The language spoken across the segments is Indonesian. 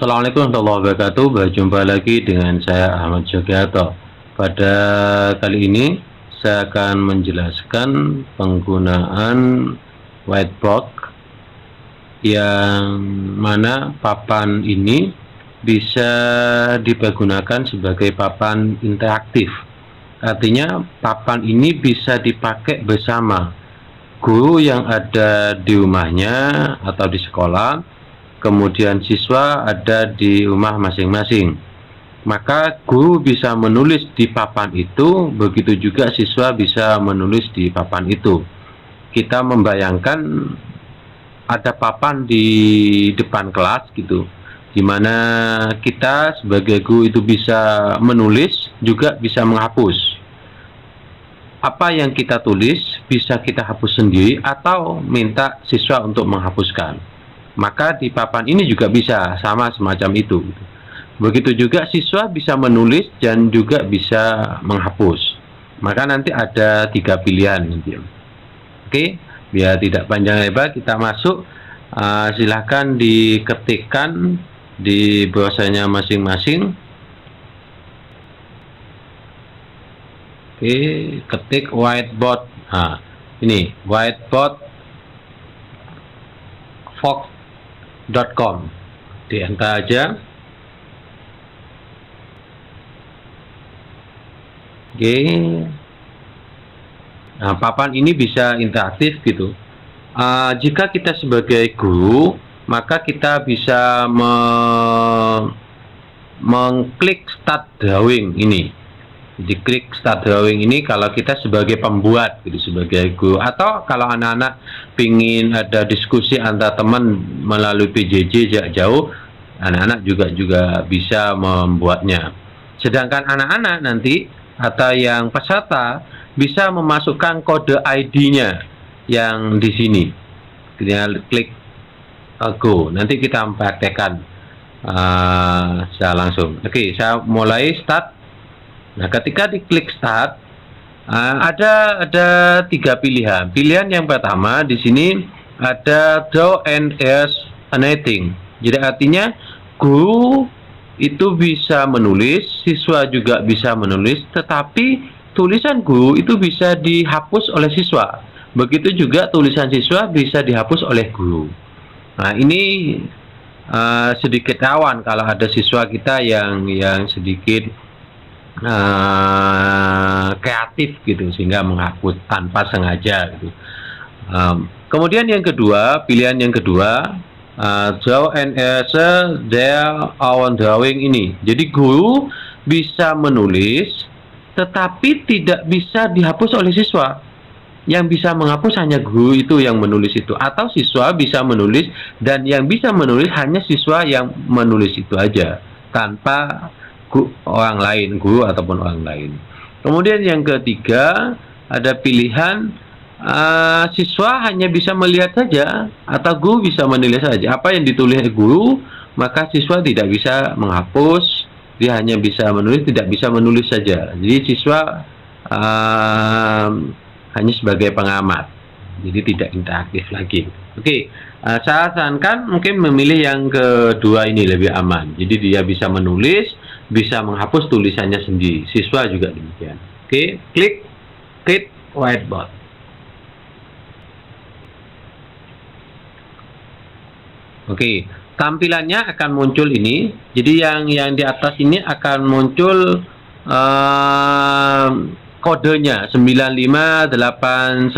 Assalamualaikum warahmatullahi wabarakatuh. Berjumpa lagi dengan saya Ahmad Jogiarto. Pada kali ini saya akan menjelaskan penggunaan whiteboard yang mana papan ini bisa dipergunakan sebagai papan interaktif. Artinya papan ini bisa dipakai bersama guru yang ada di rumahnya atau di sekolah, kemudian siswa ada di rumah masing-masing. Maka guru bisa menulis di papan itu, begitu juga siswa bisa menulis di papan itu. Kita membayangkan ada papan di depan kelas gitu, dimana kita sebagai guru itu bisa menulis, juga bisa menghapus. Apa yang kita tulis bisa kita hapus sendiri atau minta siswa untuk menghapuskan. Maka di papan ini juga bisa sama semacam itu. Begitu juga siswa bisa menulis dan juga bisa menghapus. Maka nanti ada 3 pilihan nanti. Oke, biar tidak panjang lebar kita masuk. Silahkan diketikkan di browsernya masing-masing. Oke, ketik whiteboard. Ini whiteboard fox.com, di enter aja. Oke, nah papan ini bisa interaktif gitu. Jika kita sebagai guru, maka kita bisa mengklik start drawing ini. Jadi klik start drawing ini kalau kita sebagai pembuat gitu, sebagai guru, atau kalau anak-anak pingin ada diskusi antar teman melalui PJJ jarak jauh, anak-anak juga bisa membuatnya. Sedangkan anak-anak nanti atau yang peserta bisa memasukkan kode ID-nya yang di sini. Tinggal klik go. Nanti kita praktekkan secara langsung. Oke, saya mulai start. Nah, ketika diklik start, ada 3 pilihan. Pilihan yang pertama di sini ada draw and erase anything. Jadi artinya guru itu bisa menulis, siswa juga bisa menulis, tetapi tulisan guru itu bisa dihapus oleh siswa. Begitu juga tulisan siswa bisa dihapus oleh guru. Nah, ini sedikit rawan kalau ada siswa kita yang sedikit kreatif gitu, sehingga menghapus tanpa sengaja gitu. Kemudian yang kedua, pilihan yang kedua, draw and erase their own drawing ini. Jadi guru bisa menulis tetapi tidak bisa dihapus oleh siswa. Yang bisa menghapus hanya guru itu yang menulis itu, atau siswa bisa menulis dan yang bisa menulis hanya siswa yang menulis itu aja, tanpa orang lain, guru ataupun orang lain. Kemudian yang ketiga ada pilihan siswa hanya bisa melihat saja atau guru bisa menilai saja. Apa yang ditulis guru maka siswa tidak bisa menghapus, dia hanya bisa menulis, tidak bisa menulis saja. Jadi siswa hanya sebagai pengamat, jadi tidak interaktif lagi. Oke, saya sarankan mungkin memilih yang kedua ini lebih aman. Jadi dia bisa menulis, bisa menghapus tulisannya sendiri. Siswa juga demikian. Oke, klik whiteboard. Oke, tampilannya akan muncul ini. Jadi yang di atas ini akan muncul kodenya 9589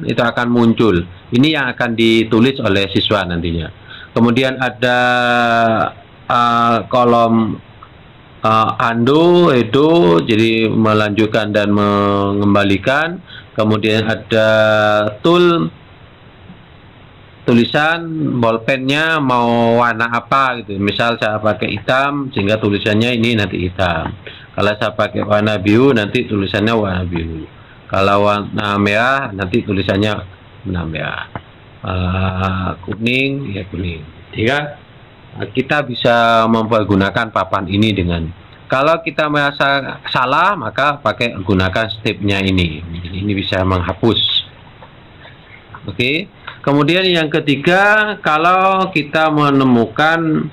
itu akan muncul. Ini yang akan ditulis oleh siswa nantinya. Kemudian ada kolom undo, redo, jadi melanjutkan dan mengembalikan. Kemudian ada tulisan, bolpennya mau warna apa gitu. Misal saya pakai hitam sehingga tulisannya ini nanti hitam. Kalau saya pakai warna biru nanti tulisannya warna biru. Kalau warna merah nanti tulisannya warna merah. Kuning ya kuning. Jika kita bisa mempergunakan papan ini dengan, kalau kita merasa salah maka pakai gunakan stepnya ini. Ini bisa menghapus. Oke. Kemudian yang ketiga, kalau kita menemukan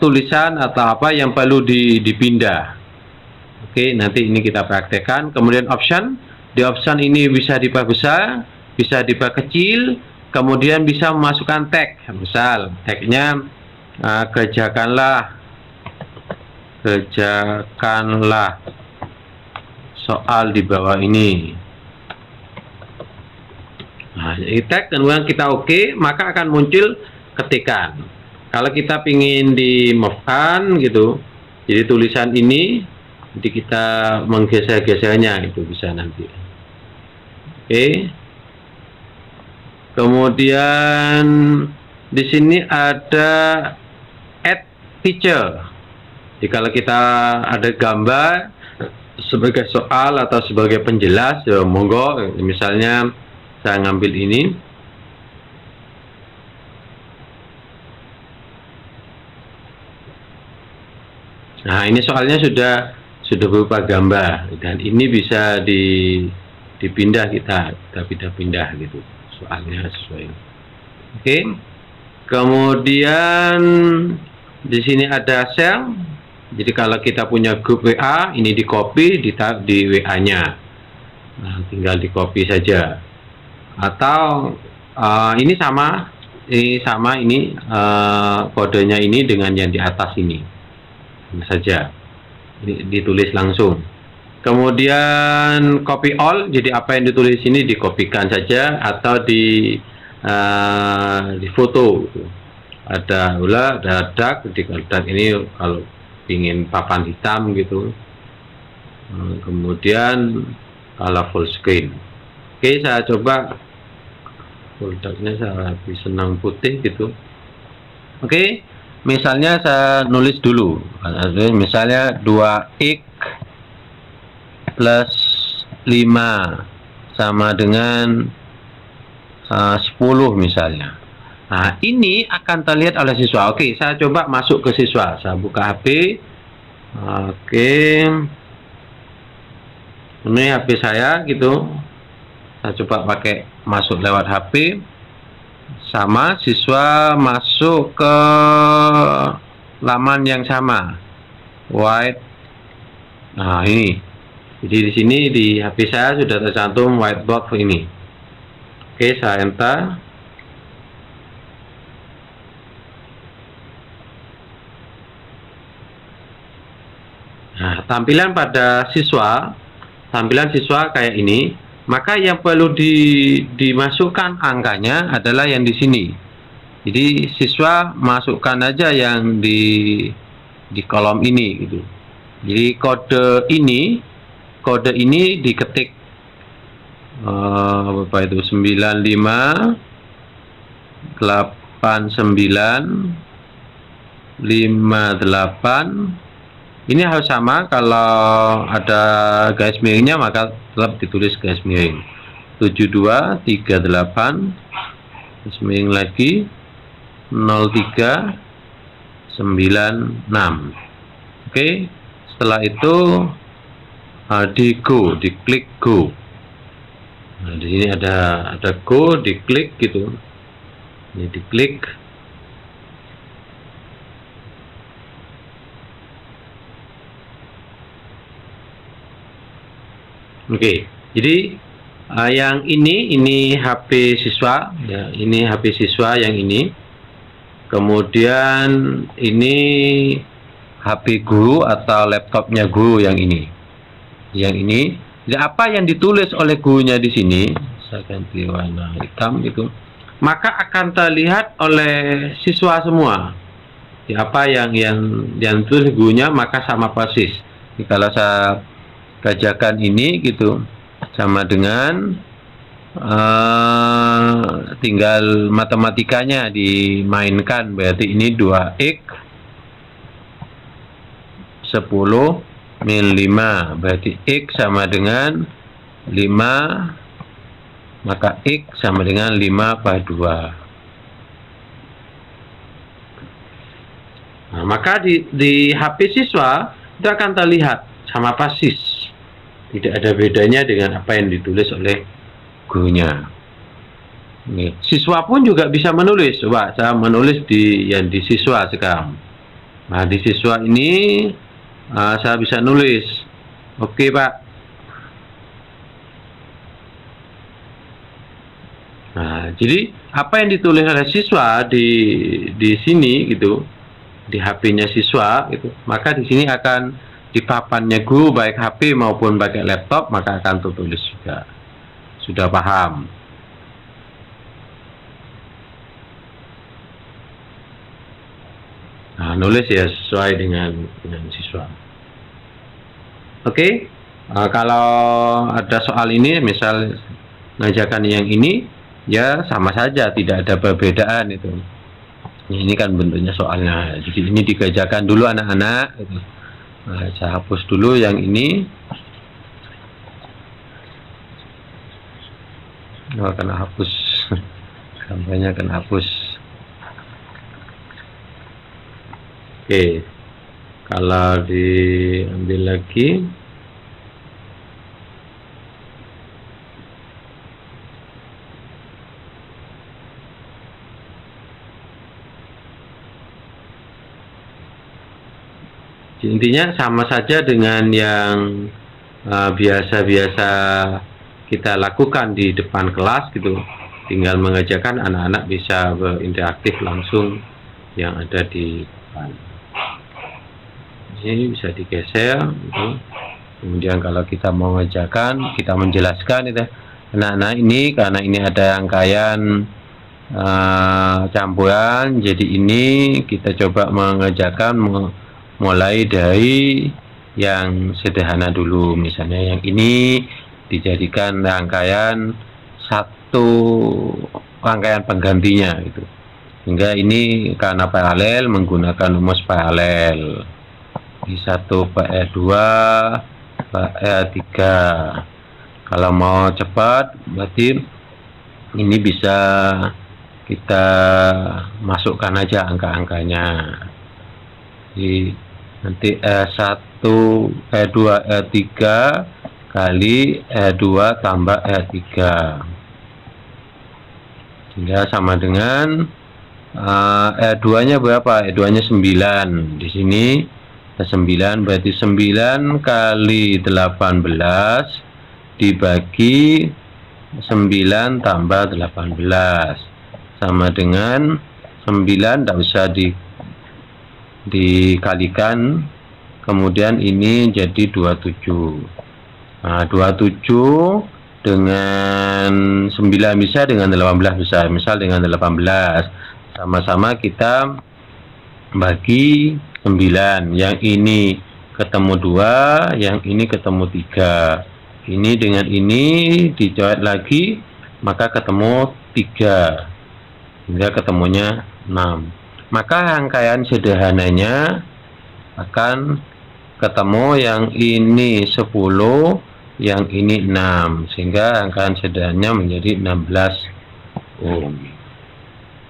tulisan atau apa yang perlu dipindah. Oke, nanti ini kita praktekkan. Kemudian option, di option ini bisa diperbesar, bisa diperkecil, kemudian bisa memasukkan tag. Misal tagnya kerjakanlah soal di bawah ini. Nah, jadi tag, kemudian kita oke, maka akan muncul ketikan. Kalau kita ingin di move kan gitu, jadi tulisan ini, jadi kita menggeser-gesernya itu bisa nanti. Oke. Kemudian di sini ada add picture. Jadi kalau kita ada gambar sebagai soal atau sebagai penjelas, ya monggo. Misalnya saya ngambil ini. Nah, ini soalnya sudah berupa gambar dan ini bisa dipindah, kita pindah-pindah gitu soalnya sesuai. Oke. Kemudian di sini ada share. Jadi kalau kita punya grup WA, ini di copy, ditaruh di WA-nya. Nah, tinggal di copy saja. Atau ini sama kodenya ini dengan yang di atas ini saja, ditulis langsung. Kemudian copy all, jadi apa yang ditulis ini dikopikan saja atau di foto. Ada ulah, ada dark, di dark ini kalau ingin papan hitam gitu. Kemudian kalau full screen. Oke, saya coba full darknya, saya lebih senang putih gitu. Oke. Misalnya saya nulis dulu, misalnya 2x plus 5 sama dengan 10 misalnya. Nah, ini akan terlihat oleh siswa. Oke, saya coba masuk ke siswa. Saya buka HP. Oke. Ini HP saya gitu. Saya coba pakai masuk lewat HP. Sama, siswa masuk ke laman yang sama, white. Nah, ini jadi di sini di HP saya sudah tercantum whiteboard ini. Oke, saya enter. Nah, tampilan siswa kayak ini. Maka yang perlu dimasukkan angkanya adalah yang di sini. Jadi siswa masukkan aja yang di kolom ini gitu. Jadi kode ini diketik apa itu 95 89 58. Ini harus sama, kalau ada garis miringnya maka tetap ditulis garis miring. 72 38 garis miring lagi 03 96. Oke, setelah itu diklik go. Nah, di sini ada go, diklik gitu. Ini diklik. Oke, jadi yang ini HP siswa, ya, ini HP siswa yang ini. Kemudian ini HP guru atau laptopnya guru yang ini. Yang ini, jadi apa yang ditulis oleh gurunya di sini, saya ganti warna hitam gitu, maka akan terlihat oleh siswa semua. Ya, apa yang tulis gurunya maka sama persis. Jadi, kalau saya kerjakan ini gitu sama dengan tinggal matematikanya dimainkan, berarti ini 2x 10 min 5, berarti x sama dengan 5, maka x sama dengan 5/2. Nah, maka di HP siswa itu akan terlihat sama persis. Tidak ada bedanya dengan apa yang ditulis oleh gurunya. Nih, siswa pun juga bisa menulis. Coba saya menulis di yang di siswa sekarang. Nah, di siswa ini saya bisa nulis. Oke, Pak. Nah, jadi apa yang ditulis oleh siswa di sini gitu, di HP-nya siswa gitu, maka di sini akan di papannya guru baik HP maupun pakai laptop, maka akan tertulis juga. Sudah paham? Nah, nulis ya sesuai dengan siswa. Oke, kalau ada soal ini, misal mengajarkan yang ini, ya sama saja, tidak ada perbedaan itu. Ini kan bentuknya soalnya. Jadi ini dikerjakan dulu anak-anak. Gitu. Nah, saya hapus dulu yang ini. Akan hapus, gambarnya akan hapus. Oke, kalau diambil lagi, intinya sama saja dengan yang biasa-biasa kita lakukan di depan kelas gitu. Tinggal mengajarkan anak-anak bisa berinteraktif langsung yang ada di depan. Ini bisa digeser gitu. Kemudian kalau kita mau mengajarkan, kita menjelaskan itu anak-anak ini, karena ini ada rangkaian campuran, jadi ini kita coba mengajarkan mulai dari yang sederhana dulu. Misalnya yang ini dijadikan rangkaian satu rangkaian penggantinya gitu, hingga ini karena paralel menggunakan rumus paralel I1 per R2 per R3. Kalau mau cepat berarti ini bisa kita masukkan aja angka-angkanya. Jadi nanti R1 R2 R3 kali R2 tambah R3, sehingga sama dengan R2 nya berapa? R2 nya 9. Di sini 9, berarti 9 kali 18 dibagi 9 tambah 18 sama dengan 9, tidak usah dikalikan, kemudian ini jadi 27. Nah, 27 dengan 9 bisa, dengan 18 bisa. Misal dengan 18 sama-sama kita bagi 9, yang ini ketemu 2, yang ini ketemu 3, ini dengan ini dicoret lagi maka ketemu 3, hingga ketemunya 6. Maka rangkaian sederhananya akan ketemu yang ini 10, yang ini 6, sehingga rangkaian sederhananya menjadi 16 ohm.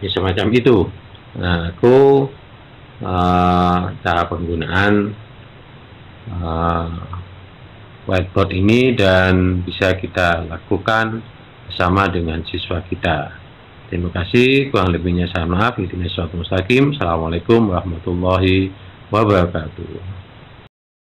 Ya, semacam itu. Nah, aku cara penggunaan whiteboard ini, dan bisa kita lakukan bersama dengan siswa kita. Terima kasih, kurang lebihnya saya maaf. Assalamualaikum warahmatullahi wabarakatuh.